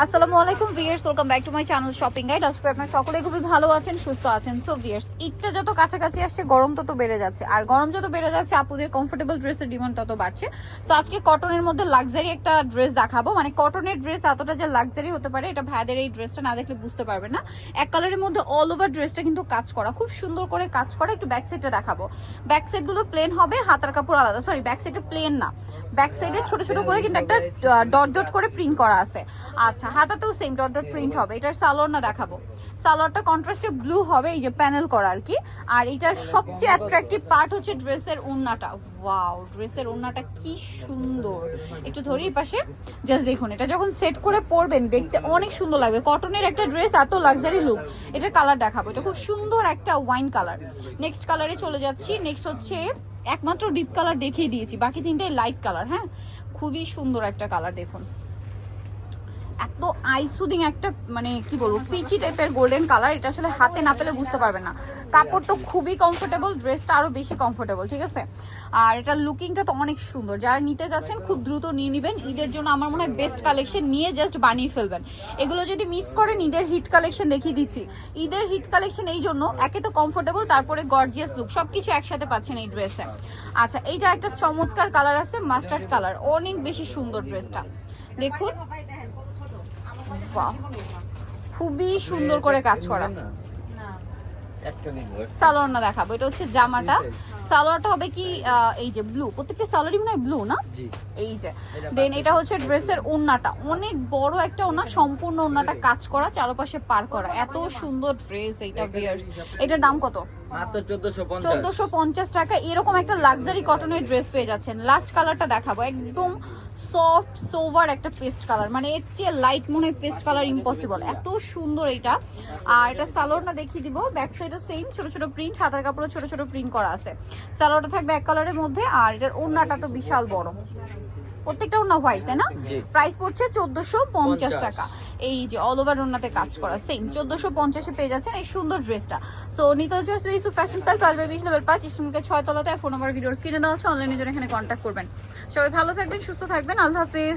আসসালামু আলাইকুম viewers, welcome back to my channel shopping guide. আজকে আপনারা সকলে খুবই ভালো আছেন, সুস্থ আছেন। সো ভিউয়ার্স, ঈদটা যত কাছাকাছি আসছে গরম তত বেড়ে যাচ্ছে, আর গরম যত বেড়ে যাচ্ছে আপুদের কমফোর্টেবল ড্রেসের ডিমান্ড তত বাড়ছে। সো আজকে কটনের মধ্যে লাক্সারি একটা ড্রেস দেখাবো। মানে কটনের ড্রেস এতটা যে লাক্সারি হতে পারে এটা ভাইদের এই ড্রেসটা না দেখলে বুঝতে পারবে না। এক কালারের মধ্যে অল ওভার ড্রেসটা কিন্তু কাজ করা, খুব সুন্দর করে কাজ করা। একটু ব্যাক সাইডটা দেখাবো। ব্যাক সাইডগুলো প্লেন হবে, হাতার কাপড় আলাদা। সরি, ব্যাক সাইডে প্লেন না, ব্যাক সাইডে ছোট ছোট করে কিন্তু একটা ডট ডট করে প্রিন্ট করা আছে। আচ্ছা, হাতাতেও সেম ডট ডট প্রিন্ট হবে। এটার সালোয়ার না দেখাবো। সালোয়ারটা কন্ট্রাস্টে ব্লু হবে, এই যে প্যানেল করা আর কি। আর এটার সবচেয়ে অ্যাট্রাকটিভ পার্ট হচ্ছে ড্রেসের ওড়নাটা। ওয়াও, ড্রেসের ওড়নাটা কি সুন্দর। একটু ধরি পাশে, জাস্ট দেখুন। এটা যখন সেট করে পরবেন দেখতে অনেক সুন্দর লাগবে। কটনের একটা ড্রেস, এত লাক্সারি লুক। এটার কালার দেখাবো। এটা খুব সুন্দর একটা ওয়াইন কালার। নেক্সট কালারে চলে যাচ্ছি। নেক্সট হচ্ছে একমাত্র ডিপ কালার দেখিয়ে দিয়েছি, বাকি তিনটাই লাইট কালার। হ্যাঁ, খুবই সুন্দর একটা কালার। দেখুন, এত আইসুদিং একটা, মানে কি বলবো, পিচি টাইপের গোল্ডেন কালার। এটা আসলে হাতে না পেলে বুঝতে পারবেন না। কাপড় তো খুবই কমফোর্টেবল, ড্রেসটা আরো বেশি কমফোর্টেবল, ঠিক আছে। আর এটা লুকিংটা তো অনেক সুন্দর। যারা নিতে যাচ্ছেন খুব দ্রুত নিয়ে নেবেন। ঈদের জন্য আমার মনে হয় বেস্ট কালেকশন, নিয়ে জাস্ট বানিয়ে ফেলবেন। এগুলো যদি মিস করেন, ঈদের হিট কালেকশন দেখিয়ে দিচ্ছি। ঈদের হিট কালেকশন এই জন্য, একে তো কমফোর্টেবল, তারপরে গর্জিয়াস লুক, সবকিছু একসাথে পাচ্ছেন এই ড্রেসে। আচ্ছা, এইটা একটা চমৎকার কালার আছে, মাস্টার্ড কালার, অনেক বেশি সুন্দর ড্রেসটা। দেখুন, খুবই সুন্দর করে কাজ করা। সালোয়ার না দেখাবো। এটা হচ্ছে জামাটা। সালোয়ারটা হবে কি এই যে ব্লু, প্রত্যেকটা সালোয়ারই মনে হয় ব্লু না, এই যে। দেন এটা হচ্ছে ড্রেসের ওড়নাটা, অনেক বড় একটা ওড়না, সম্পূর্ণ ওড়নাটা কাজ করা, চারপাশে পার করা। এত সুন্দর ড্রেস এইটা ভিউয়ার্স। এটার দাম কত? মাত্র 1450 টাকা। এরকম একটা লাক্সারি কটনের ড্রেস পেয়ে যাচ্ছেন। লাস্ট কালারটা দেখাবো, একদম সফট সোভার একটা পেস্ট কালার, মানে এর চেয়ে লাইট মনে হয় পেস্ট কালার ইম্পসিবল, এত সুন্দর এটা। আর এটা সালোয়ারটা দেখিয়ে দিব। ব্যাক সাইডে সেম ছোট ছোট প্রিন্ট, হাতার কাপড়ে ছোট ছোট প্রিন্ট করা আছে। সালোয়ারটা থাকবে এক কালারের মধ্যে। আর এটার ওড়নাটা তো বিশাল বড়, প্রত্যেকটা ওড়না হোয়াইট, তাই না? প্রাইস পড়ছে 1450 টাকা। এই যে অল ওভার ওড়নাতে কাজ করা, সেম 1450-এ পেয়ে যাচ্ছেন এই সুন্দর ড্রেসটা। সো নিতে হচ্ছে ইউসুফ ফ্যাশন স্টাইল, 5/20 লেভেল 5 ইস্টার্নকে 6 তলাতে। ফোন নাম্বার ভিডিওর স্ক্রিনে দেওয়া আছে, অনলাইনে জন্য এখানে কন্ট্যাক্ট করবেন। সবাই ভালো থাকবেন, সুস্থ থাকবেন, আল্লাহ হাফেজ।